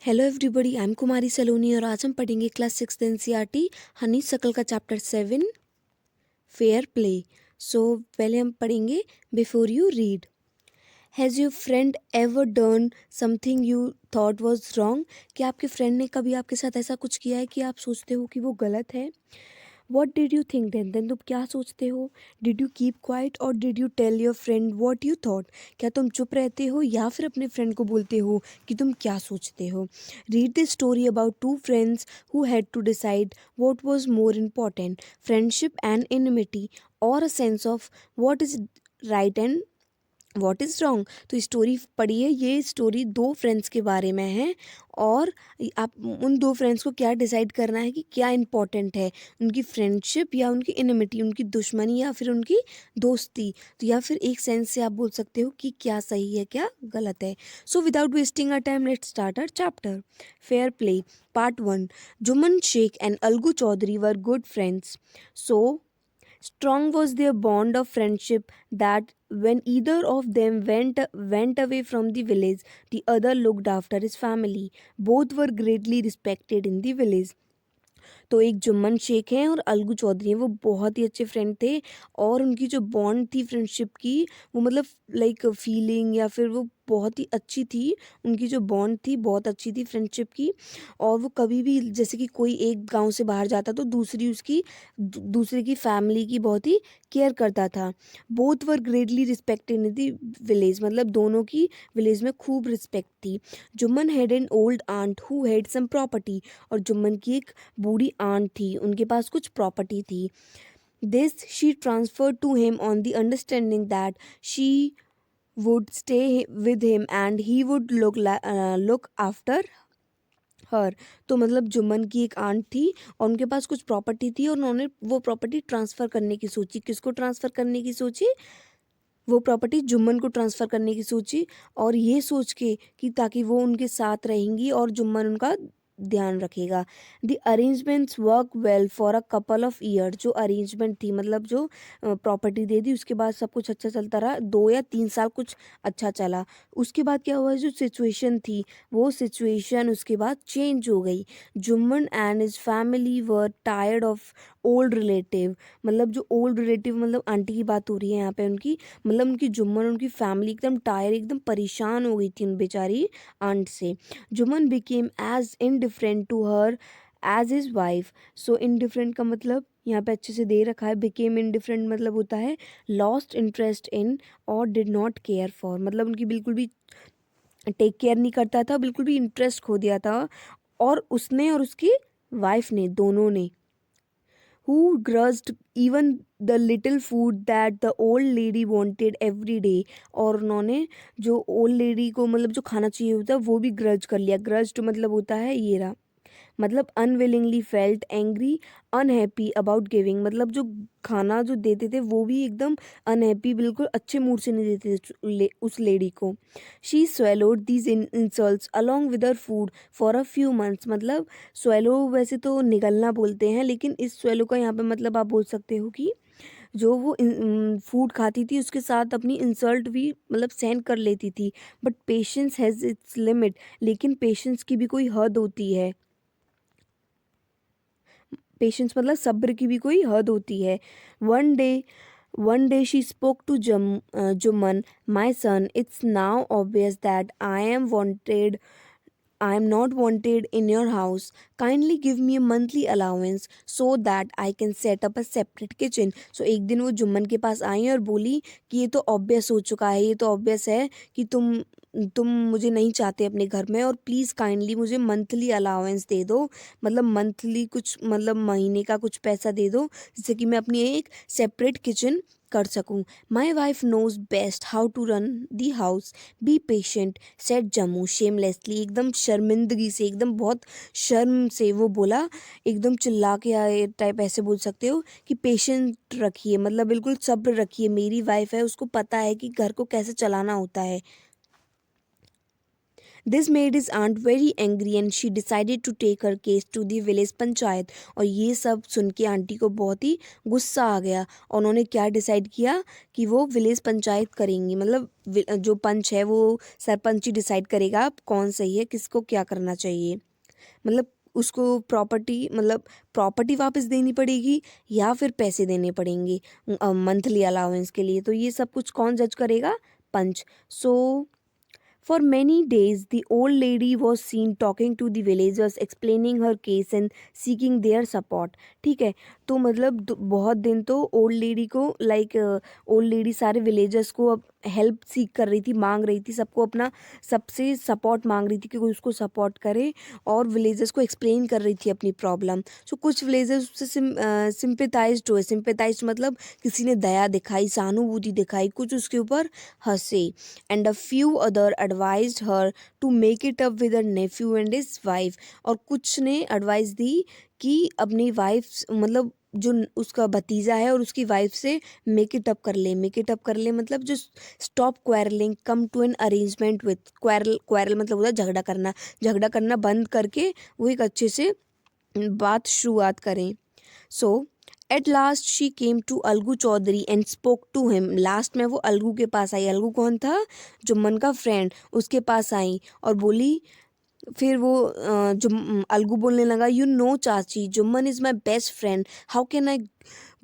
Hello everybody, I am कुमारी सलोनी और आज हम पढ़ेंगे क्लास 6 एनसीईआरटी हनी सकल का चैप्टर 7 फेयर प्ले। सो पहले हम पढ़ेंगे before you read. Has your friend ever done something you thought was wrong? क्या आपके फ्रेंड ने कभी आपके साथ ऐसा कुछ किया है कि आप सोचते हो कि वो गलत है? What did you think then तुम क्या सोचते हो? डिड यू कीप क्वाइट और did you tell your friend what you thought? क्या तुम चुप रहते हो या फिर अपने फ्रेंड को बोलते हो कि तुम क्या सोचते हो? Read the story about two friends who had to decide what was more important, friendship and enmity और a sense of what is right and what is wrong. तो स्टोरी पढ़िए, ये स्टोरी दो फ्रेंड्स के बारे में है और आप उन दो फ्रेंड्स को क्या डिसाइड करना है कि क्या इम्पोर्टेंट है, उनकी फ्रेंडशिप या उनकी इनमिटी, उनकी दुश्मनी या फिर उनकी दोस्ती। तो या फिर एक सेंस से आप बोल सकते हो कि क्या सही है क्या गलत है। So without wasting a time let's start our chapter fair play part 1। Jumman Shaikh and Algu Chaudhary were good friends. So strong was their bond of friendship that when either of them went away from the village, the other looked after his family. Both were greatly respected in the village. तो एक जुम्मन शेख हैं और अलगू चौधरी हैं, वो बहुत ही अच्छे friend थे और उनकी जो बॉन्ड थी फ्रेंडशिप की, वो मतलब लाइक फीलिंग या फिर वो बहुत ही अच्छी थी। उनकी जो बॉन्ड थी बहुत अच्छी थी फ्रेंडशिप की। और वो कभी भी जैसे कि कोई एक गांव से बाहर जाता तो दूसरी उसकी दूसरे की फैमिली की बहुत ही केयर करता था। Both were greatly respected in the village, मतलब दोनों की विलेज में खूब रिस्पेक्ट थी। Jumman had an old aunt who had sum property, और जुम्मन की एक बूढ़ी आंट थी, उनके पास कुछ प्रॉपर्टी थी। This she transferred to him on the understanding that she would stay with him and he would look after her. तो मतलब जुम्मन की एक आंट थी और उनके पास कुछ प्रॉपर्टी थी और उन्होंने वो प्रॉपर्टी ट्रांसफ़र करने की सोची। किसको ट्रांसफ़र करने की सोची? वो प्रॉपर्टी जुम्मन को ट्रांसफ़र करने की सोची, और ये सोच के कि ताकि वो उनके साथ रहेंगी और जुम्मन उनका ध्यान रखेगा। The arrangements work well for a couple of year. जो अरेंजमेंट थी मतलब जो प्रॉपर्टी दे दी उसके बाद सब कुछ अच्छा चलता रहा, 2 या 3 साल कुछ अच्छा चला। उसके बाद क्या हुआ, जो सिचुएशन थी वो सिचुएशन उसके बाद चेंज हो गई। Jumman and his family were tired of old relative. मतलब जो ओल्ड रिलेटिव मतलब आंटी की बात हो रही है यहाँ पे उनकी, मतलब उनकी जुम्मन उनकी फैमिली एकदम टायर एकदम परेशान हो गई थी उन बेचारी आंट से। Jumman became as indifferent to her as his wife. So indifferent का मतलब यहाँ पे अच्छे से दे रखा है, बिकेम इनडिफरेंट मतलब होता है लॉस्ट इंटरेस्ट इन और डिड नॉट केयर फॉर, मतलब उनकी बिल्कुल भी टेक केयर नहीं करता था, बिल्कुल भी इंटरेस्ट खो दिया था। और उसने और उसकी वाइफ ने, दोनों ने, who grudged even the little food that the old lady wanted every day। और उन्होंने जो ओल्ड लेडी को मतलब जो खाना चाहिए होता है वो भी ग्रज कर लिया। ग्रज मतलब होता है ये रहा, मतलब unwillingly felt angry unhappy about giving, मतलब जो खाना जो देते थे वो भी एकदम अनहैप्पी, बिल्कुल अच्छे मूड से नहीं देते थे उस लेडी को। She swallowed these insults along with her food for a few months. मतलब स्वेलो वैसे तो निगलना बोलते हैं, लेकिन इस स्वेलो का यहाँ पे मतलब आप बोल सकते हो कि जो वो फूड खाती थी उसके साथ अपनी इंसल्ट भी मतलब सहन कर लेती थी। But patience has its limit, लेकिन पेशेंस की भी कोई हद होती है। पेशेंस मतलब सब्र की भी कोई हद होती है। One day she spoke to Jumman, my son, it's now obvious that I am not wanted in your house. Kindly give me a monthly allowance so that I can set up a separate kitchen. So एक दिन वो जुम्मन के पास आई और बोली कि ये तो obvious हो चुका है, ये तो ऑब्वियस है कि तुम मुझे नहीं चाहते अपने घर में, और प्लीज़ काइंडली मुझे मंथली अलाउंस दे दो, मतलब मंथली कुछ मतलब महीने का कुछ पैसा दे दो जिससे कि मैं अपनी एक सेपरेट किचन कर सकूं। My wife knows best how to run the house, be patient said Jumman shamelessly. एकदम शर्मिंदगी से, एकदम बहुत शर्म से वो बोला, एकदम चिल्ला के आए टाइप ऐसे बोल सकते हो कि पेशेंट रखिए, मतलब बिल्कुल सब्र रखिए, मेरी वाइफ है उसको पता है कि घर को कैसे चलाना होता है। This made his aunt very angry and she decided to take her case to the village panchayat. और ये सब सुन के आंटी को बहुत ही गुस्सा आ गया और उन्होंने क्या डिसाइड किया कि वो विलेज पंचायत करेंगी। मतलब जो पंच है वो सरपंच ही डिसाइड करेगा कौन सही है, किसको क्या करना चाहिए। मतलब उसको प्रॉपर्टी वापस देनी पड़ेगी या फिर पैसे देने पड़ेंगे मंथली अलाउंस के लिए। तो ये सब कुछ कौन जज करेगा? पंच। सो for many days, the old lady was seen talking to the villagers, explaining her case and seeking their support. ठीक है, तो मतलब बहुत दिन तो ओल्ड लेडी को ओल्ड लेडी सारे विलेजर्स को अब हेल्प सीख कर रही थी, मांग रही थी, सबको अपना सबसे सपोर्ट मांग रही थी कि कोई उसको सपोर्ट करे और विलेजर्स को एक्सप्लेन कर रही थी अपनी प्रॉब्लम। सो कुछ विलेजर्स उससे सिंपेथाइज्ड हुए। सिंपेथाइज्ड मतलब किसी ने दया दिखाई, सहानुभूति दिखाई, कुछ उसके ऊपर हंसे। And a few other advised her to make it up with her nephew and his wife. और कुछ ने एडवाइस दी कि अपनी वाइफ मतलब जो उसका भतीजा है और उसकी वाइफ से मेक इट अप कर ले। मेक इट अप कर ले मतलब जो stop quarrelling, come to an arrangement with. Quarrel मतलब होता है झगड़ा करना। झगड़ा करना बंद करके वो एक अच्छे से बात शुरुआत करें। So at last she came to Algu Chaudhary and spoke to him. Last में वो अलगू के पास आई। अलगू कौन था? जुम्मन का फ्रेंड। उसके पास आई और बोली, फिर वो अलगू बोलने लगा, यू नो चाची, Jumman is my best friend, how can I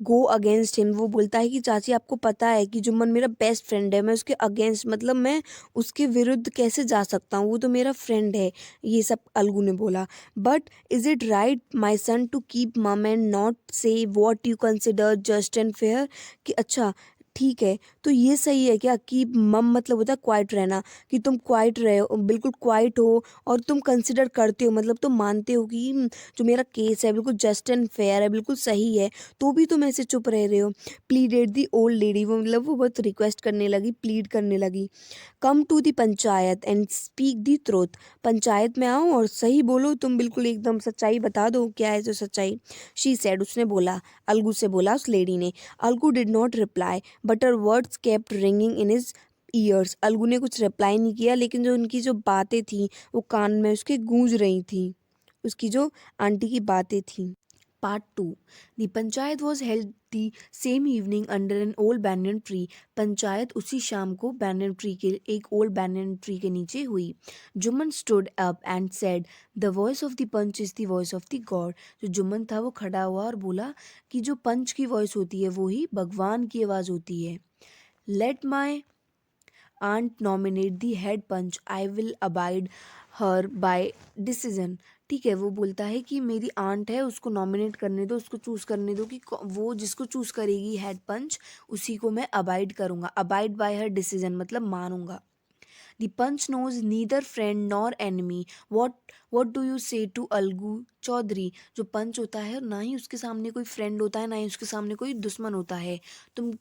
go against him. वो बोलता है कि चाची आपको पता है कि जुम्मन मेरा बेस्ट फ्रेंड है, मैं उसके अगेंस्ट मतलब मैं उसके विरुद्ध कैसे जा सकता हूँ, वो तो मेरा फ्रेंड है। ये सब अलगू ने बोला। But is it right my son to keep mum and not say what you consider just and fair. कि अच्छा ठीक है, तो ये सही है क्या कि मम मतलब होता है क्वाइट रहना, कि तुम क्वाइट रहे हो, बिल्कुल क्वाइट हो और तुम कंसिडर करते हो, मतलब तुम मानते हो कि जो मेरा केस है बिल्कुल जस्ट एंड फेयर है, बिल्कुल सही है, तो भी तुम ऐसे चुप रह रहे हो। Pleaded the old lady. वो मतलब वो बहुत रिक्वेस्ट करने लगी, प्लीड करने लगी। Come to the panchayat and speak the truth. Panchayat में आओ और सही बोलो, तुम बिल्कुल एकदम सच्चाई बता दो, क्या है जो सच्चाई। शी सेड, उसने बोला, अलगू से बोला उस लेडी ने। Algu did not reply but her words kept ringing in his years. Algu ने कुछ रिप्लाई नहीं किया लेकिन जो उनकी जो बातें थी वो कान में उसके गूंज रही थी, उसकी जो आंटी की बातें थी। Part 2। The panchayat was held the same evening under an old banyan tree. Panchayat उसी शाम को बैनियन ट्री के एक ओल्ड बैनियन ट्री के नीचे हुई। Jumman stood up and said, the voice of the panch is the voice of the god. जो जुम्मन था वो खड़ा हुआ और बोला कि जो पंच की वॉइस होती है वो ही भगवान की आवाज़ होती है। Let my aunt nominate the head panch, I will abide her by decision. ठीक है, वो बोलता है कि मेरी आंट है, उसको नॉमिनेट करने दो, उसको चूज़ करने दो कि वो जिसको चूज़ करेगी हेड पंच उसी को मैं अबाइड करूँगा। अबाइड बाय हर डिसीजन मतलब मानूंगा। The panch knows neither friend nor enemy, what do you say to Algu Chaudhary. जो पंच होता है ना ही उसके सामने कोई फ्रेंड होता है ना ही उसके सामने कोई दुश्मन होता है। तुम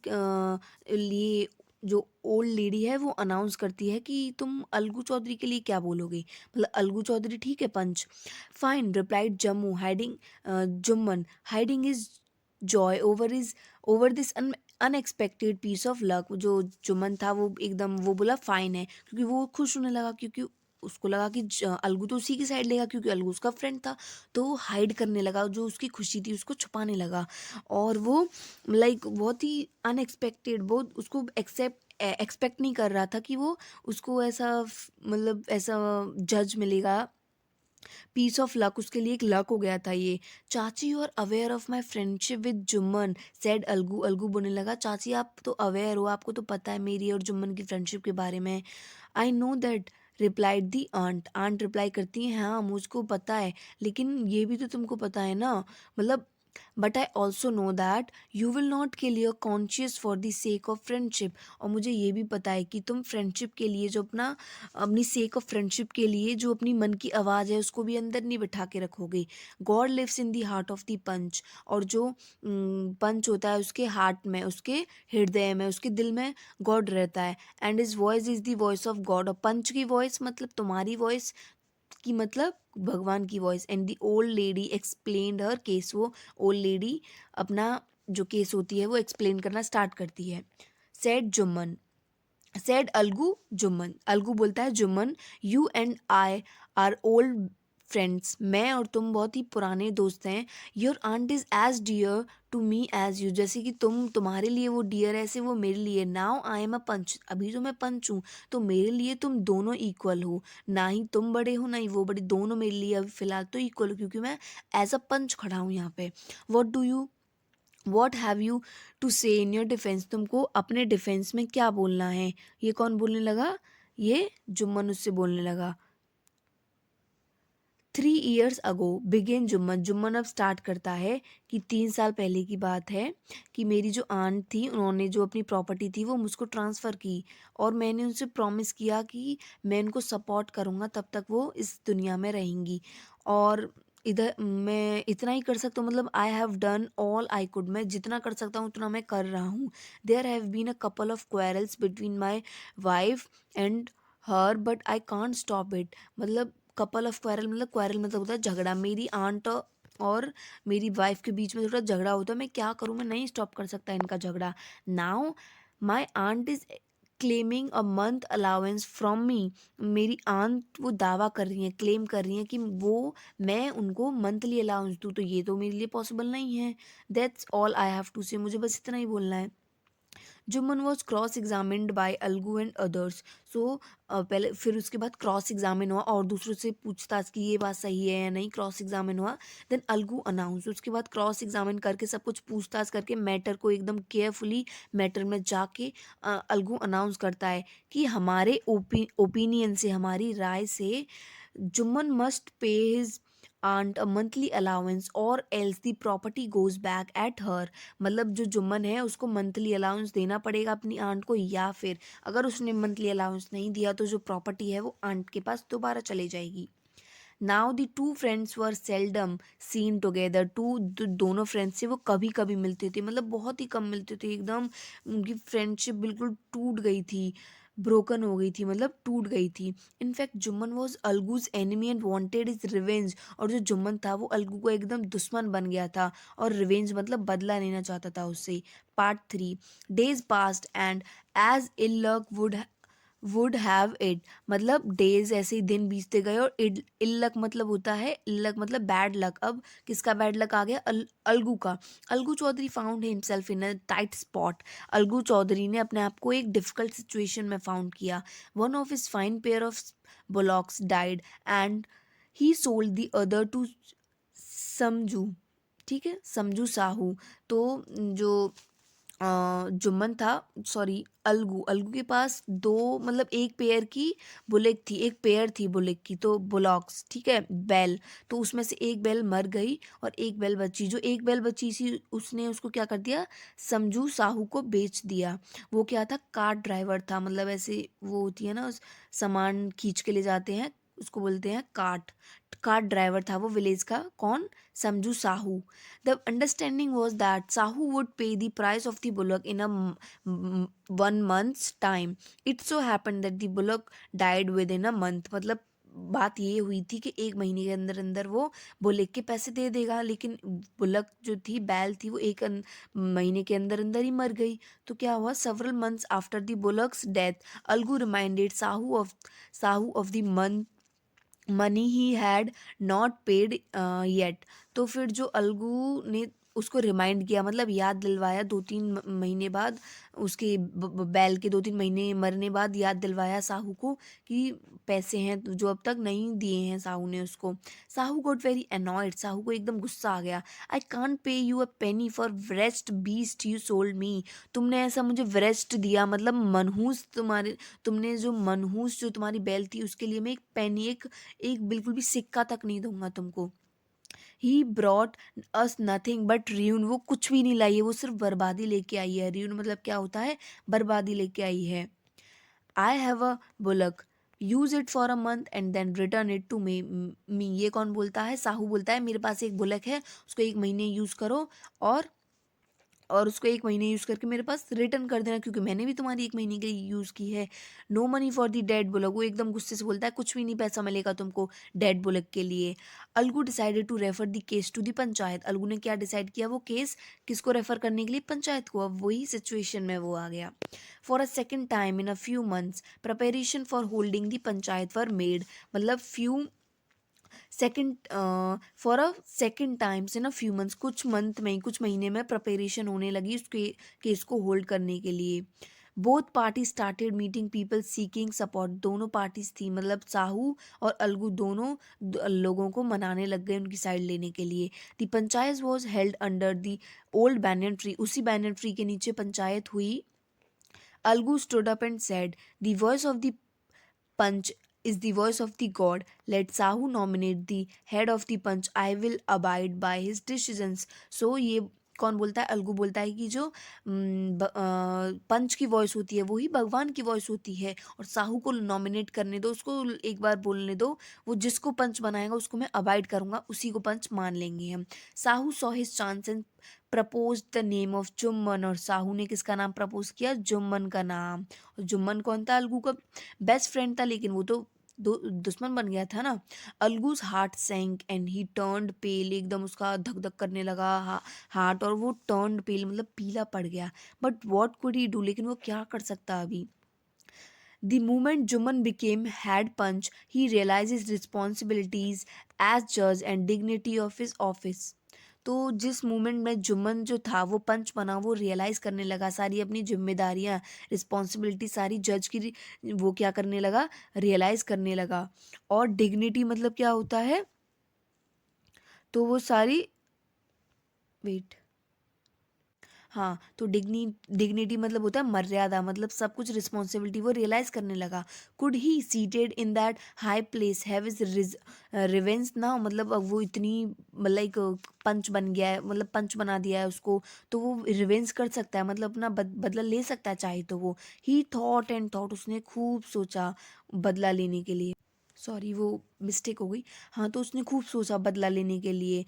लिए जो ओल्ड लेडी है वो अनाउंस करती है कि तुम अलगू चौधरी के लिए क्या बोलोगे, मतलब अलगू चौधरी ठीक है panch. Fine replied Jumman hiding Jumman hiding his joy over this unexpected piece of luck. जो जुम्मन था वो एकदम वो बोला फाइन है, क्योंकि वो खुश होने लगा, क्योंकि उसको लगा कि अलगू तो उसी की साइड लेगा क्योंकि अलगू उसका फ्रेंड था। तो वो हाइड करने लगा, जो उसकी खुशी थी उसको छुपाने लगा। और वो बहुत ही अनएक्सपेक्टेड, बहुत उसको एक्सपेक्ट नहीं कर रहा था कि वो उसको ऐसा मतलब ऐसा जज मिलेगा, पीस ऑफ लक, उसके लिए एक लक हो गया था ये। Chachi you are aware of my friendship with Jumman said Algu. Algu बोलने लगा, चाची आप तो अवेयर हो, आपको तो पता है मेरी और जुम्मन की फ्रेंडशिप के बारे में। I know that replied the aunt. Aunt reply करती है, हाँ मुझको पता है, लेकिन ये भी तो तुमको पता है ना, मतलब but I also know that you will not kill your conscious for the sake of friendship. और मुझे ये भी पता है कि तुम फ्रेंडशिप के लिए जो अपनी सेक ऑफ फ्रेंडशिप के लिए जो अपनी मन की आवाज़ है उसको भी अंदर नहीं बिठा के रखोगे। God lives in the heart of the panch. और जो पंच होता है उसके हार्ट में, उसके हृदय में, उसके दिल में गॉड रहता है। And his voice is the voice of God. और पंच की वॉइस मतलब तुम्हारी वॉइस की मतलब भगवान की voice. And the old lady explained her case. वो ओल्ड लेडी अपना जो केस होती है वो एक्सप्लेन करना स्टार्ट करती है। सेड जुम्मन, सेड अलगू जुम्मन, अलगू बोलता है Jumman, you and I are old friends, मैं और तुम बहुत ही पुराने दोस्त हैं। Your aunt is as dear to me as you, जैसे कि तुम्हारे लिए वो डियर है ऐसे वो मेरे लिए। नाउ आई एम अ पंच, अभी जो मैं पंच हूँ तो मेरे लिए तुम दोनों इक्वल हो, ना ही तुम बड़े हो ना ही वो बड़ी, दोनों मेरे लिए अभी फ़िलहाल तो इक्वल हो, क्योंकि मैं एज अ पंच खड़ा हूँ यहाँ पे। वॉट हैव यू टू से इन योर डिफेंस, तुमको अपने डिफेंस में क्या बोलना है। ये कौन बोलने लगा, ये जुम्मन उससे बोलने लगा। 3 years ago began Jumman, Jumman अब स्टार्ट करता है कि 3 साल पहले की बात है कि मेरी जो आंट थी उन्होंने जो अपनी प्रॉपर्टी थी वो मुझको ट्रांसफ़र की, और मैंने उनसे प्रॉमिस किया कि मैं उनको सपोर्ट करूँगा तब तक वो इस दुनिया में रहेंगी। और इधर मैं इतना ही कर सकता हूँ, मतलब आई have done all I could, मैं जितना कर सकता हूँ उतना मैं कर रहा हूँ। There have been a couple of quarrels between my wife and her but I can't stop it, मतलब कपल ऑफ क्वारल मतलब होता है झगड़ा, मेरी आंट और मेरी वाइफ के बीच में थोड़ा झगड़ा होता है, मैं क्या करूँ, मैं नहीं स्टॉप कर सकता इनका झगड़ा। Now my aunt is claiming a month allowance from me, मेरी आंट वो दावा कर रही हैं, क्लेम कर रही हैं कि वो मैं उनको मंथली अलाउंस दूँ, तो ये तो मेरे लिए पॉसिबल नहीं है। That's all I have to say, मुझे बस इतना ही बोलना है। Jumman was cross examined by Algu and others, so पहले फिर उसके बाद क्रॉस एग्जामिन हुआ और दूसरों से पूछताछ की ये बात सही है या नहीं, क्रॉस एग्जामिन हुआ। देन अलगू अनाउंस, उसके बाद क्रॉस एग्जामिन करके सब कुछ पूछताछ करके मैटर को एकदम केयरफुली मैटर में जाके अलगू अनाउंस करता है कि हमारे ओपिनियन से, हमारी राय से Jumman must pay his aunt a monthly allowance और else the property goes back at her, मतलब जो जुम्मन है उसको मंथली अलाउंस देना पड़ेगा अपनी आंट को, या फिर अगर उसने मंथली अलाउंस नहीं दिया तो जो प्रॉपर्टी है वो आंट के पास दोबारा चले जाएगी। Now the two friends were seldom seen together, दोनों फ्रेंड्स से वो कभी कभी मिलते थे, मतलब बहुत ही कम मिलते थे, एकदम उनकी फ्रेंडशिप बिल्कुल टूट गई थी, ब्रोकन हो गई थी, मतलब टूट गई थी। In fact Jumman was Algu's enemy and wanted his revenge, और जो जुम्मन था वो अलगू को एकदम दुश्मन बन गया था और रिवेंज मतलब बदला लेना चाहता था उससे। Part 3, days past and as ill luck would have it, मतलब डेज ऐसे ही दिन बीतते गए और इल्लक मतलब होता है, इल्लक मतलब बैड लक। अब किसका बैड लक आ गया, अलगू का। Algu Chaudhary found himself in a tight spot, Algu Chaudhary ने अपने आप को एक डिफिकल्ट सिचुएशन में फाउंड किया। One of his fine pair of bullocks died and he sold the other to Samjhu, ठीक है, समझू साहू। तो जो जुम्मन था, सॉरी अलगू, अलगू के पास दो, मतलब एक पेयर की बुलेट थी, एक पेयर थी बुलेट की, तो बुलॉक्स, ठीक है, बैल। तो उसमें से एक बैल मर गई और एक बैल बची, जो एक बैल बची थी उसने उसको क्या कर दिया, समझू साहू को बेच दिया। वो क्या था, कार ड्राइवर था, मतलब ऐसे वो होती है ना सामान खींच के ले जाते हैं, उसको बोलते हैं कार्ट, कार ड्राइवर था वो विलेज का, कौन, समझू Sahu. The understanding was that Sahu would pay the price of the bullock in a 1 month's time. It so happened that the bullock died within a month. मतलब बात ये हुई थी कि 1 महीने के अंदर अंदर वो बुलेक के पैसे दे देगा, लेकिन बुलक जो थी, बैल थी, वो 1 महीने के अंदर अंदर ही मर गई। तो क्या हुआ, several months after the bullock's death, Algu reminded Sahu of the money he had not paid yet. तो फिर जो अलगू ने उसको रिमाइंड किया, मतलब याद दिलवाया, 2-3 महीने बाद उसके बैल के 2-3 महीने मरने बाद याद दिलवाया साहू को कि पैसे हैं जो अब तक नहीं दिए हैं साहू ने उसको। Sahu got very annoyed, Sahu को एकदम गुस्सा आ गया। I can't pay you a penny for wretched beast you sold me, तुमने ऐसा मुझे wretched दिया, मतलब मनहूस, तुमने जो मनहूस जो तुम्हारी बैल थी उसके लिए मैं एक पेनी, एक एक बिल्कुल भी सिक्का तक नहीं दूंगा तुमको। He brought us nothing but ruin, वो कुछ भी नहीं लाई है, वो सिर्फ बर्बादी लेके आई है। र्यून मतलब क्या होता है, बर्बादी लेके आई है। I have a bullock, use it for a month and then return it to me, ये कौन बोलता है, साहू बोलता है मेरे पास एक बुलक है, उसको 1 महीने यूज करो और और उसको 1 महीने यूज़ करके मेरे पास रिटर्न कर देना, क्योंकि मैंने भी तुम्हारी 1 महीने के लिए यूज़ की है। No money for the dead bullock, वो एकदम गुस्से से बोलता है कुछ भी नहीं पैसा मिलेगा तुमको डेड बुलक के लिए। Algu decided to refer the case to the panchayat, Algu ने क्या डिसाइड किया, वो केस किसको रेफर करने के लिए, पंचायत को। अब वही सिचुएशन में वो आ गया। For a second time in a few months preparation for holding the panchayat were made, मतलब few second for a second times in a few months, कुछ मंथ में, कुछ महीने में प्रिपरेशन होने लगी उसके केस को होल्ड करने के लिए। Both party started meeting people seeking support, दोनों पार्टीज थी, मतलब साहू और अलगू दोनों लोगों को मनाने लग गए उनकी साइड लेने के लिए। The panchayat was held under the old banyan tree, उसी बैनियन ट्री के नीचे पंचायत हुई। Algu stood up and said, the voice of the punch is the voice of the god. Let Sahu nominate the head of the punch. I will abide by his decisions. So ये कौन बोलता है, अलगू बोलता है कि जो पंच की वॉइस होती है वही भगवान की वॉइस होती है, और साहू को नॉमिनेट करने दो, उसको एक बार बोलने दो, वो जिसको पंच बनाएगा उसको मैं अबाइड करूँगा, उसी को पंच मान लेंगे हम। Sahu saw his chance and propose the name of Jumman, और साहू ने किसका नाम प्रपोज किया, जुम्मन का नाम। और जुम्मन कौन था, अलगू का बेस्ट फ्रेंड था, लेकिन वो तो दुश्मन बन गया था ना। अलगूज हार्ट सैंक एंड ही टर्न्ड पेल, एकदम उसका धक धक करने लगा हार्ट, और वो टर्न्ड पेल मतलब पीला पड़ गया। But what could he do, लेकिन वो क्या कर सकता अभी। The moment Juman became head punch, he realized his responsibilities as judge and dignity of his office. तो जिस मोमेंट में जुम्मन जो था वो पंच बना, वो रियलाइज़ करने लगा सारी अपनी जिम्मेदारियाँ, रिस्पॉन्सिबिलिटी सारी जज की, वो क्या करने लगा, रियलाइज़ करने लगा। और डिग्निटी मतलब क्या होता है, तो वो सारी, वेट, हाँ, तो डिग्निटी मतलब होता है मर्यादा, मतलब सब कुछ रिस्पॉन्सिबिलिटी वो रियलाइज़ करने लगा। Could he seated in that high place have is revenge ना, मतलब अब वो इतनी लाइक पंच बन गया है, मतलब पंच बना दिया है उसको, तो वो रिवेंज कर सकता है, मतलब अपना बदला ले सकता है चाहे तो वो। ही थॉट एंड थॉट, उसने खूब सोचा बदला लेने के लिए, सॉरी वो मिस्टेक हो गई, हाँ, तो उसने खूब सोचा बदला लेने के लिए।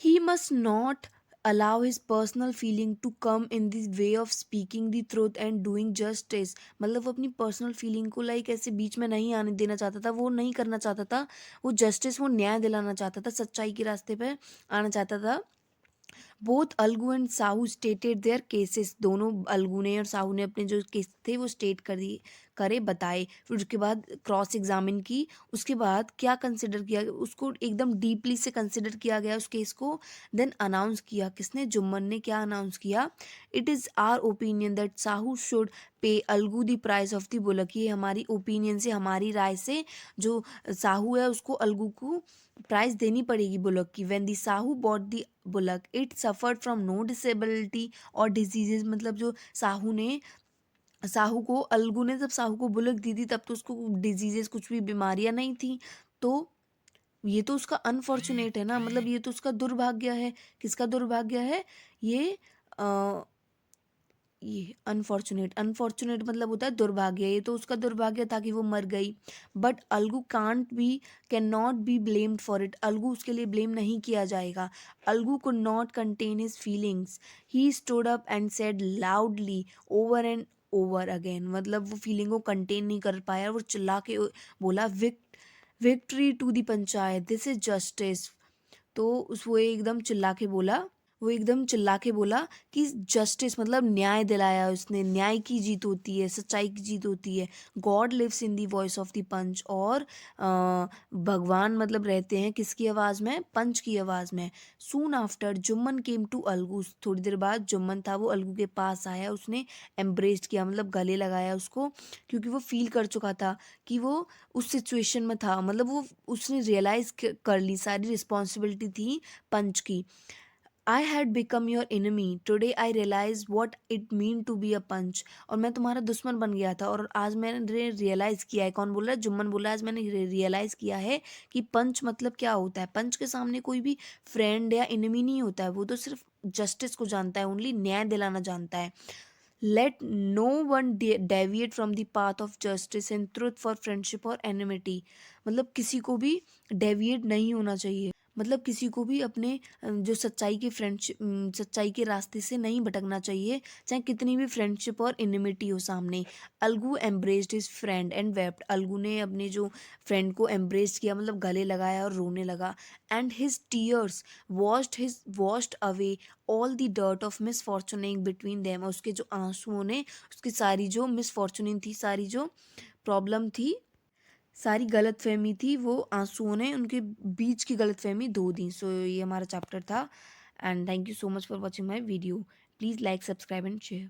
He must not allow his personal feeling to come in the way of speaking the truth and doing justice, मतलब वो अपनी पर्सनल फीलिंग को लाइक ऐसे बीच में नहीं आने देना चाहता था, वो नहीं करना चाहता था, वो जस्टिस, वो न्याय दिलाना चाहता था, सच्चाई के रास्ते पे आना चाहता था। Both Algu and Sahu stated their cases, दोनों अलगू ने और साहू ने अपने जो केस थे वो स्टेट करे बताए। फिर उसके बाद क्रॉस एग्जामिन की, उसके बाद क्या कंसिडर किया, उसको एकदम डीपली से कंसिडर किया गया उस केस को। देन अनाउंस किया, किसने, जुम्मन ने क्या अनाउंस किया, it is our opinion that Sahu should pay Algu the price of the bullock, ये हमारी ओपिनियन से, हमारी राय से जो साहू है उसको अलगू को प्राइस देनी पड़ेगी बुलक की। When the Sahu bought the bullock it suffered from no disability और डिजीजेज, मतलब जो साहू को, अलगू ने जब साहू को बुलक दी थी तब तो उसको डिजीजेस, कुछ भी बीमारियां नहीं थी, तो ये तो उसका अनफॉर्चुनेट है ना, मतलब ये तो उसका दुर्भाग्य है। किसका दुर्भाग्य है ये अनफॉर्चुनेट, अनफॉर्चुनेट मतलब होता है दुर्भाग्य, ये तो उसका दुर्भाग्य था कि वो मर गई। But Algu can not be blamed for it, Algu उसके लिए ब्लेम नहीं किया जाएगा। Algu could not contain his feelings, he stood up and said loudly over and over again, मतलब वो फीलिंग को कंटेन नहीं कर पाया, वो चिल्ला के बोला, victory to the panchayat, this is justice. तो उस वो एकदम चिल्ला के बोला कि जस्टिस मतलब न्याय दिलाया उसने, न्याय की जीत होती है, सच्चाई की जीत होती है। God lives in the voice of the panch, और भगवान मतलब रहते हैं किसकी आवाज़ में, पंच की आवाज़ में। Soon after Jumman came to Algu, थोड़ी देर बाद जुम्मन था वो अलगू के पास आया, उसने एम्ब्रेस्ड किया, मतलब गले लगाया उसको, क्योंकि वो फील कर चुका था कि वो उस सिचुएशन में था, मतलब वो उसने रियलाइज़ कर ली, सारी रिस्पॉन्सिबिलिटी थी पंच की। I had become your enemy, today I realize what it mean to be a panch, और मैं तुम्हारा दुश्मन बन गया था और आज मैंने रियलाइज़ किया है, कौन बोल रहा है, जुम्मन बोल रहा है, आज मैंने रियलाइज़ किया है कि पंच मतलब क्या होता है। पंच के सामने कोई भी फ्रेंड या एनिमी नहीं होता है, वो तो सिर्फ जस्टिस को जानता है, ओनली न्याय दिलाना जानता है। Let no one deviate from the path of justice and truth for friendship और एनिमिटी, मतलब किसी को भी डेविएट नहीं होना चाहिए, मतलब किसी को भी अपने जो सच्चाई के रास्ते से नहीं भटकना चाहिए, चाहे कितनी भी फ्रेंडशिप और इनिमिटी हो सामने। Algu embraced his friend and wept. Algu ने अपने जो फ्रेंड को एम्ब्रेस किया, मतलब गले लगाया और रोने लगा। And his tears washed away all the dirt of misunderstanding between them. और उसके जो आंसुओं ने उसकी सारी जो मिसफॉर्चूनिंग थी, सारी जो प्रॉब्लम थी, सारी गलतफहमी थी, वो आंसुओं ने उनके बीच की गलतफहमी धो दी। सो ये हमारा चैप्टर था। And thank you so much for watching my video. Please like, subscribe and share.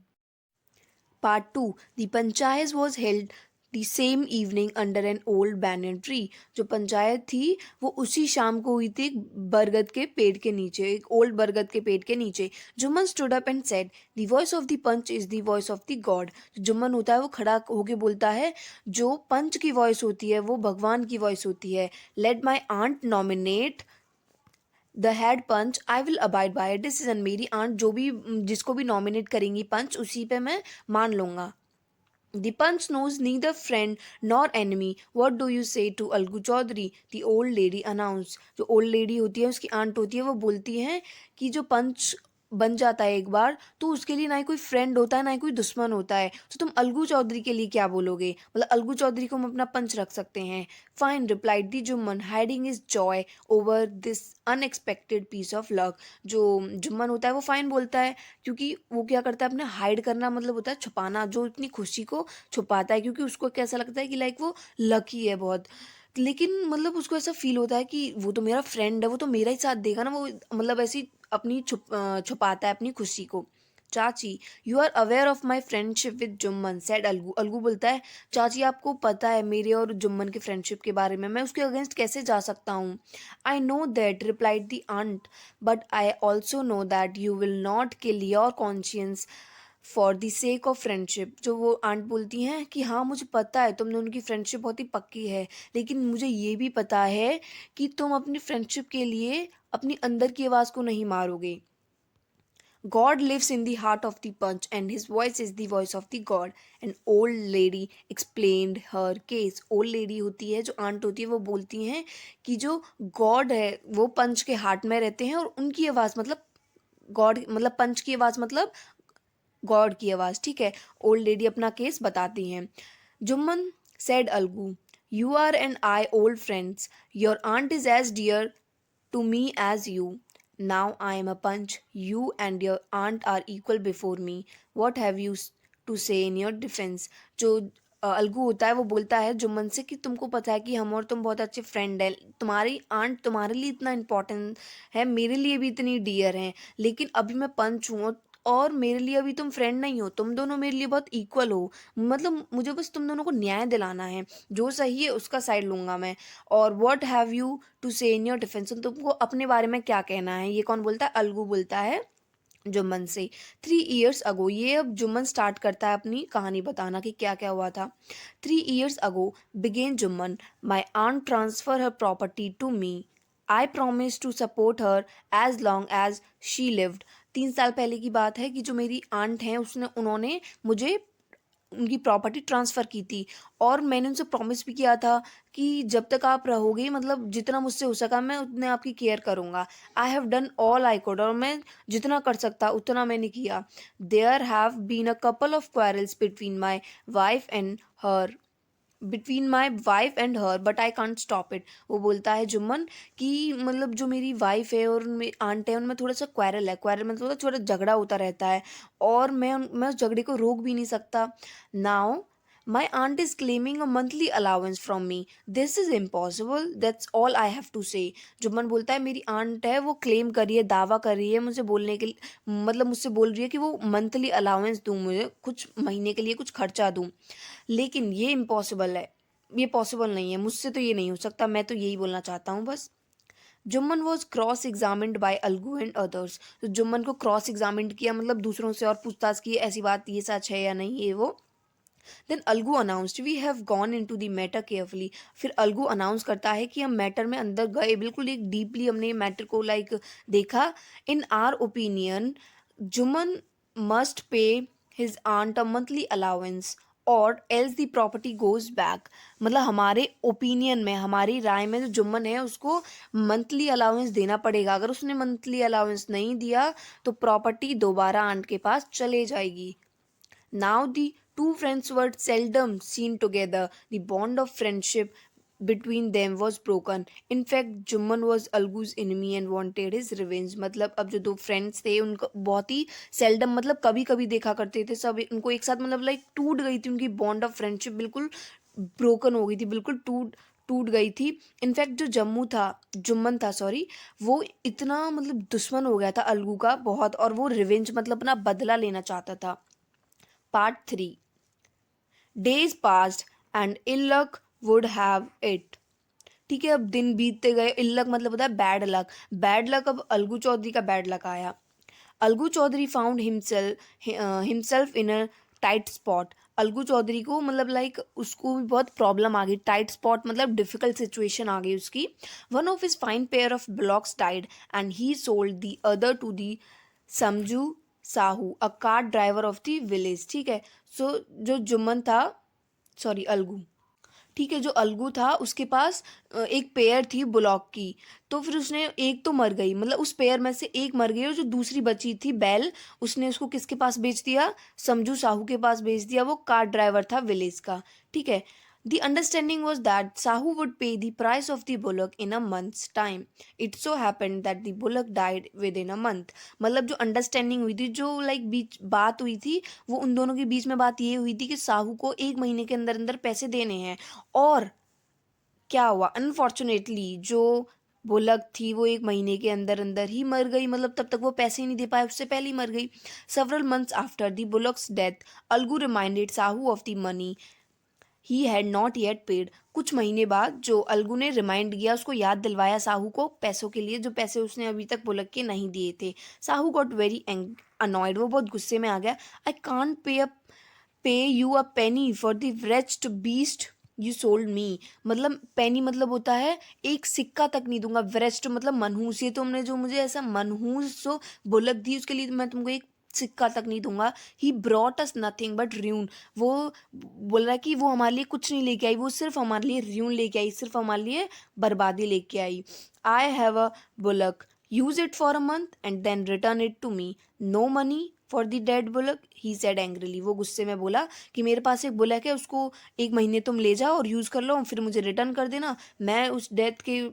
Part 2. The panchayat was held the same evening under an old banyan tree. जो पंचायत थी वो उसी शाम को हुई थी एक बरगद के पेड़ के नीचे, एक ओल्ड बरगद के पेड़ के नीचे। Jumman stood up and said, the voice of the panch is the voice of the god. Jumman होता है वो खड़ा होके बोलता है, जो पंच की वॉइस होती है वो भगवान की वॉइस होती है। Let my aunt nominate the head panch, I will abide by decision. मेरी आंट जो भी जिसको भी नॉमिनेट करेंगी पंच, उसी पे मैं मान लूँगा। The punch knows neither friend nor enemy. What do you say to Algu Chaudhary? The old lady announced. जो old lady होती है, उसकी आंट होती है, वो बोलती हैं कि जो पंच बन जाता है एक बार, तो उसके लिए ना ही कोई फ्रेंड होता है ना ही कोई दुश्मन होता है। तो तुम अलगू चौधरी के लिए क्या बोलोगे? मतलब अलगू चौधरी को हम अपना पंच रख सकते हैं। Fine, replied the Jumman, hiding his joy over this unexpected piece of luck. जो जुम्मन होता है वो फाइन बोलता है, क्योंकि वो क्या करता है, अपने हाइड करना मतलब होता है छुपाना, जो अपनी खुशी को छुपाता है, क्योंकि उसको कैसा लगता है कि लाइक वो लकी है बहुत। लेकिन मतलब उसको ऐसा फील होता है कि वो तो मेरा फ्रेंड है, वो तो मेरा ही साथ देगा ना, वो मतलब ऐसी अपनी छुपाता है अपनी खुशी को। Chachi, you are aware of my friendship with Jumman, said Algu. Algu बोलता है, चाची आपको पता है मेरे और जुम्मन के फ्रेंडशिप के बारे में, मैं उसके अगेंस्ट कैसे जा सकता हूँ। I know that, replied the aunt, but I also know that you will not kill your conscience for the sake of friendship. जो वो आंट बोलती हैं कि हाँ मुझे पता है तुमने उनकी फ्रेंडशिप बहुत ही पक्की है, लेकिन मुझे ये भी पता है कि तुम अपनी फ्रेंडशिप के लिए अपनी अंदर की आवाज़ को नहीं मारोगे। God lives in the heart of the punch and his voice is the voice of the God. An old lady explained her case. Old lady होती है, जो आंट होती है, वो बोलती हैं कि जो गॉड है वो पंच के हार्ट में रहते हैं, और उनकी आवाज़ मतलब गॉड, मतलब पंच की आवाज़ मतलब गॉड की आवाज़। ठीक है, ओल्ड लेडी अपना केस बताती हैं। Jumman, said Algu, you are and I old friends, your aunt is as dear to me as you. Now I am a punch. You and your aunt are equal before me. What have you to say in your defense? जो अलगू होता है वो बोलता है जुम्मन से कि तुमको पता है कि हम और तुम बहुत अच्छे फ्रेंड हैं, तुम्हारी आंट तुम्हारे लिए इतना इम्पोर्टेंट है, मेरे लिए भी इतनी डियर हैं, लेकिन अभी मैं पंच हूँ और मेरे लिए अभी तुम फ्रेंड नहीं हो, तुम दोनों मेरे लिए बहुत इक्वल हो। मतलब मुझे बस तुम दोनों को न्याय दिलाना है, जो सही है उसका साइड लूँगा मैं। और व्हाट हैव यू टू से इन योर डिफेंस, तुमको अपने बारे में क्या कहना है? ये कौन बोलता है? अलगू बोलता है जुम्मन से। 3 years अगो, ये अब जुम्मन स्टार्ट करता है अपनी कहानी बताना कि क्या क्या हुआ था। 3 years ago began Jumman, my aunt transfer her property to me, I promise to support her as long as she lived. 3 साल पहले की बात है कि जो मेरी आंट हैं उन्होंने मुझे उनकी प्रॉपर्टी ट्रांसफ़र की थी, और मैंने उनसे प्रॉमिस भी किया था कि जब तक आप रहोगे, मतलब जितना मुझसे हो सका मैं उतने आपकी केयर करूँगा। I have done all I could, और मैं जितना कर सकता उतना मैंने किया। There have been a couple of quarrels between my wife and her, but I can't stop it. वो बोलता है जुम्मन कि मतलब जो मेरी वाइफ है और आंट है, उनमें थोड़ा सा क्वारल है, क्वारल में थोड़ा थोड़ा झगड़ा होता रहता है, और मैं उस झगड़े को रोक भी नहीं सकता। Now my aunt is claiming a monthly allowance from me, this is impossible, that's all I have to say. Jumman बोलता है मेरी आंट है वो क्लेम कर रही है, दावा कर रही है मुझे बोलने के लिए, मतलब मुझसे बोल रही है कि वो मंथली अलाउंस दूँ, मुझे कुछ महीने के लिए कुछ खर्चा दूँ, लेकिन ये इम्पॉसिबल है, ये पॉसिबल नहीं है, मुझसे तो ये नहीं हो सकता, मैं तो यही बोलना चाहता हूँ बस। Jumman was cross examined by Algu and others. तो जुम्मन को क्रॉस एग्जामिन्ड किया, मतलब दूसरों से और पूछताछ की, ऐसी बात ये सच है या नहीं, ये वो। Then Algu announced, we have gone in to the matter carefully. फिर अलगू अनाउंस करता है कि हम मैटर में अंदर गए, बिल्कुल एक डीपली हमने मैटर को लाइक देखा। In our opinion Jumman must pay his aunt a monthly allowance और else the property goes back, मतलब हमारे ओपिनियन में, हमारी राय में जो जुम्मन है उसको मंथली अलाउंस देना पड़ेगा। अगर उसने मंथली अलाउंस नहीं दिया तो प्रॉपर्टी दोबारा आंट के पास चले जाएगी। Now the two friends were seldom seen together. The bond of friendship between them was broken. In fact, Jumman was Algu's enemy and wanted his revenge. मतलब अब जो दो फ्रेंड्स थे उनको बहुत ही सेल्डम, मतलब कभी कभी देखा करते थे सब उनको एक साथ, मतलब लाइक टूट गई थी उनकी बॉन्ड ऑफ फ्रेंडशिप, बिल्कुल ब्रोकन हो गई थी, बिल्कुल टूट टूट गई थी। इनफैक्ट जो जुम्मन था सॉरी, वो इतना मतलब दुश्मन हो गया था अलगू का बहुत, और वो रिवेंज मतलब अपना बदला लेना चाहता था। Part 3। Days passed and ill luck would have it. ठीक है, अब दिन बीतते गए, इल लक मतलब होता है बैड लक, बैड लक अब अलगू चौधरी का बैड लक आया। Algu Chaudhary found himself in a tight spot. Algu Chaudhary को मतलब लाइक उसको भी बहुत प्रॉब्लम आ गई, टाइट स्पॉट मतलब डिफिकल्ट सिचुएशन आ गई उसकी। One of his fine pair of bullocks died and he sold the other to the Samjhu Sahu a car driver of the village. ठीक है, सो जो जुम्मन था, सॉरी अलगू, ठीक है, जो अलगू था उसके पास एक पेयर थी बुलॉक की। तो फिर उसने, एक तो मर गई, मतलब उस पेयर में से एक मर गई, और जो दूसरी बची थी बैल, उसने उसको किसके पास बेच दिया, समझू साहू के पास बेच दिया। वो कार ड्राइवर था विलेज का। ठीक है, the understanding was that Sahu would pay the price of the bullock in a months time. It so happened that the bullock died within a month. मतलब जो अंडरस्टैंडिंग हुई थी, जो लाइक बीच बात हुई थी, वो उन दोनों के बीच में बात ये हुई थी कि साहू को 1 महीने के अंदर अंदर पैसे देने हैं। और क्या हुआ, अनफॉर्चुनेटली जो बुलक थी वो 1 महीने के अंदर अंदर ही मर गई, मतलब तब तक वो पैसे ही नहीं दे पाए, उससे पहले ही मर गई। Several months after the bullocks death Algu reminded Sahu of the money he had not yet paid. कुछ महीने बाद जो अलगू ने रिमाइंड किया, उसको याद दिलवाया साहू को पैसों के लिए, जो पैसे उसने अभी तक बुलक के नहीं दिए थे। साहू गॉट वेरी अनॉयड, वो बहुत गुस्से में आ गया। I can't pay you a penny for the wretched beast you sold me. मतलब पेनी मतलब होता है एक सिक्का तक नहीं दूंगा, wretched मतलब मनहूस, ये तुमने जो मुझे ऐसा मनहूस जो बुलक दी उसके लिए मैं तुमको एक सिक्का तक नहीं दूंगा। He brought us nothing but ruin. वो बोल रहा है कि वो हमारे लिए कुछ नहीं लेके आई, वो सिर्फ हमारे लिए र्यून लेके आई, सिर्फ हमारे लिए बर्बादी लेके आई। I have a bullock, use it for a month and then return it to me. No money for the dead bullock, he said angrily. वो गुस्से में बोला कि मेरे पास एक बुलक है, उसको 1 महीने तुम ले जाओ और यूज़ कर लो, फिर मुझे रिटर्न कर देना। मैं उस डेथ के,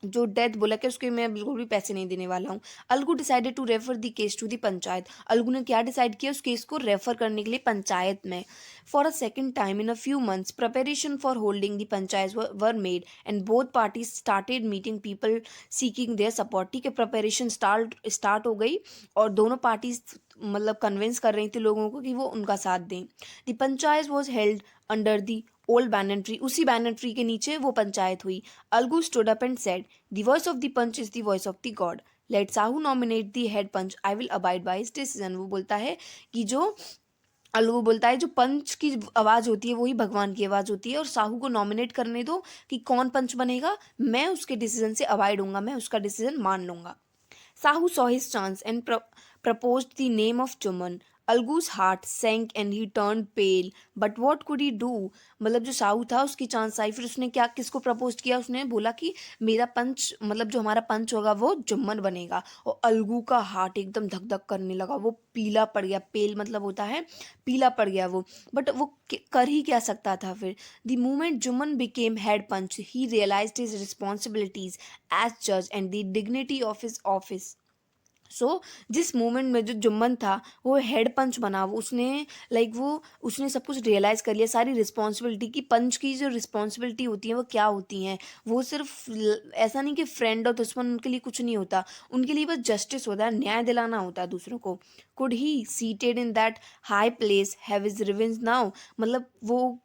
जो डेथ बुलक है उसके मैं बिल्कुल भी पैसे नहीं देने वाला हूँ। Algu decided to refer the case to the panchayat. Algu ने क्या डिसाइड किया, उस केस को रेफर करने के लिए पंचायत में। For a second time in a few months preparation for holding the panchayat were made and both parties started meeting people seeking their support. ठीक है, प्रिपरेशन स्टार्ट हो गई और दोनों पार्टीज मतलब कन्विंस कर रही थी लोगों को कि वो उनका साथ दें। The panchayat was held under the old banyan tree, उसी बैनर ट्री के नीचे वो पंचायत हुई। Algu stood up and said, the voice of the panch is the voice of the god, let Sahu nominate the head panch, I will abide by his decision. वो बोलता है कि जो अलगू बोलता है जो पंच की आवाज़ होती है वही भगवान की आवाज़ होती है, और साहू को नॉमिनेट करने दो कि कौन पंच बनेगा, मैं उसके डिसीजन से अवॉइड होऊंगा, मैं उसका डिसीजन मान लूंगा। Sahu saw his chance and proposed the name of Chuman. Algu's heart sank and he turned pale. But what could he do? मतलब जो साहू था उसकी चांस आई, फिर उसने क्या, किसको प्रपोज किया, उसने बोला कि मेरा पंच, मतलब जो हमारा पंच होगा वो जुम्मन बनेगा। और अलगू का हार्ट एकदम धक धक करने लगा, वो पीला पड़ गया, पेल मतलब होता है पीला पड़ गया वो। बट वो कर ही क्या सकता था फिर। The moment Jumman became head panch he realized his responsibilities as जज and the dignity of his office. So जिस मोमेंट में जो जुम्मन था वो हेड पंच बना, वो उसने लाइक वो उसने सब कुछ रियलाइज़ कर लिया, सारी रिस्पॉन्सिबिलिटी की, पंच की जो रिस्पॉन्सिबिलिटी होती है वो क्या होती हैं। वो सिर्फ ऐसा नहीं कि फ्रेंड और दुश्मन उनके लिए कुछ नहीं होता, उनके लिए बस जस्टिस होता है, न्याय दिलाना होता है दूसरों को। Could he seated in that high place have his revenge now. मतलब वो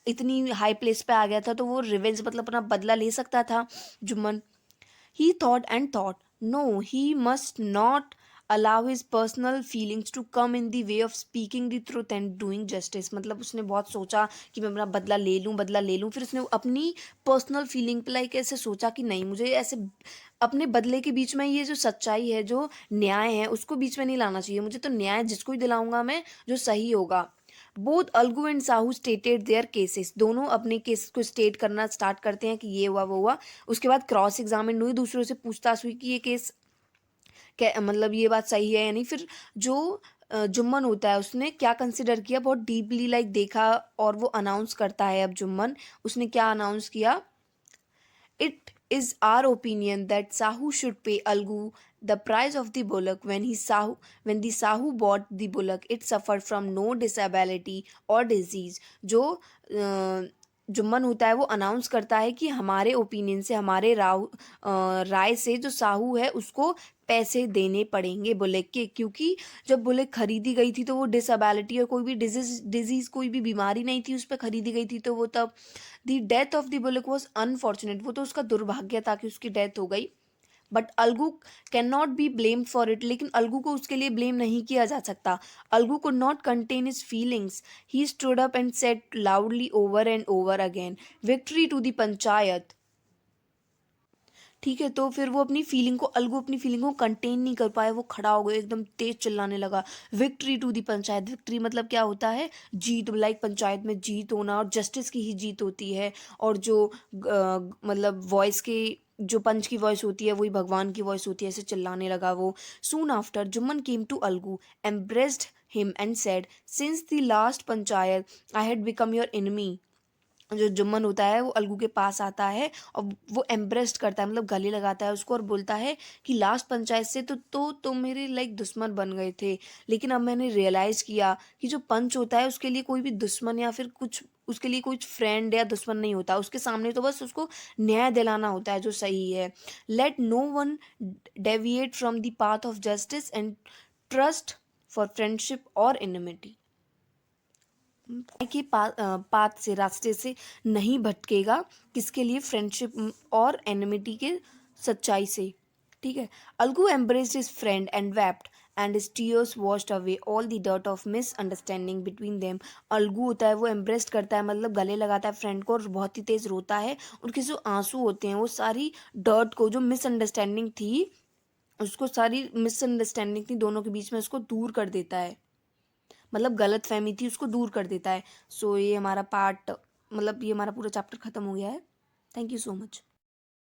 इतनी हाई प्लेस पे आ गया था तो वो रिवेंज मतलब अपना बदला ले सकता था Jumman. He thought and thought, no, he must not allow his personal feelings to come in the way of speaking the truth and doing justice। मतलब उसने बहुत सोचा कि मैं अपना बदला ले लूँ, बदला ले लूँ, फिर उसने अपनी पर्सनल फीलिंग पे लाइक ऐसे सोचा कि नहीं, मुझे ऐसे अपने बदले के बीच में ये जो सच्चाई है, जो न्याय है, उसको बीच में नहीं लाना चाहिए, मुझे तो न्याय जिसको ही दिलाऊंगा मैं जो सही होगा। Both Algu and Sahu stated their cases, दोनों अपने केस को स्टेट करना स्टार्ट करते हैं कि ये हुआ वो हुआ। उसके बाद क्रॉस एग्जामिन हुई, दूसरों से पूछताछ हुई कि ये केस मतलब ये बात सही है या नहीं। फिर जो जुम्मन होता है उसने क्या कंसिडर किया, बहुत डीपली लाइक देखा, और वो अनाउंस करता है। अब जुम्मन उसने क्या अनाउंस किया, it is our opinion that Sahu should pay Algu the price of the bullock. When the Sahu bought the bullock, it suffered from no disability or disease. जो जुम्मन होता है वो अनाउंस करता है कि हमारे ओपिनियन से, हमारे राय से जो साहू है उसको पैसे देने पड़ेंगे बुलेट के, क्योंकि जब बुलेट खरीदी गई थी तो वो डिसेबिलिटी और कोई भी डिजीज कोई भी बीमारी नहीं थी उस पर खरीदी गई थी। तो वो तब the death of the bullet was unfortunate, वो तो उसका दुर्भाग्य था कि उसकी डेथ हो गई। But Algu can not be blamed for it, लेकिन अलगू को उसके लिए ब्लेम नहीं किया जा सकता। Algu could not contain his feelings, he stood up and said loudly over and over again, victory to the panchayat. ठीक है, तो फिर वो अलगू अपनी फीलिंग को कंटेन नहीं कर पाया, वो खड़ा हो गया, एकदम तेज चिल्लाने लगा, victory to the panchayat. Victory मतलब क्या होता है, जीत, लाइक पंचायत में जीत होना, और जस्टिस की ही जीत होती है। और जो मतलब वॉइस के, जो पंच की वॉइस होती है वही भगवान की वॉइस होती है, ऐसे चिल्लाने लगा वो। Soon after Jumman came to Algu, embraced him and said, since the last panchayat I had become your enemy. जो जुम्मन होता है वो अलगू के पास आता है और वो एम्ब्रेस्ट करता है, मतलब गले लगाता है उसको, और बोलता है कि लास्ट पंचायत से तो तुम मेरे लाइक दुश्मन बन गए थे, लेकिन अब मैंने रियलाइज़ किया कि जो पंच होता है उसके लिए कोई भी दुश्मन या फिर कुछ, उसके लिए कुछ फ्रेंड या दुश्मन नहीं होता, उसके सामने तो बस उसको न्याय दिलाना होता है जो सही है। Let no one deviate from the path of justice and trust for friendship और एनिमिटी। के पाथ से, रास्ते से नहीं भटकेगा, किसके लिए, फ्रेंडशिप और एनिमिटी के, सच्चाई से। ठीक है, Algu embraced his friend and wept and his tears washed away all the dirt of misunderstanding between them. Algu होता है वो एम्ब्रेस्ट करता है, मतलब गले लगाता है फ्रेंड को, और बहुत ही तेज रोता है। उनके जो आंसू होते हैं वो सारी डर्ट को, जो मिसअंडरस्टैंडिंग थी, उसको, सारी मिसअंडरस्टैंडिंग थी दोनों के बीच में, उसको दूर कर देता है, मतलब गलत फहमी थी उसको दूर कर देता है। सो ये हमारा पार्ट, मतलब ये हमारा पूरा चैप्टर ख़त्म हो गया है। Thank you so much.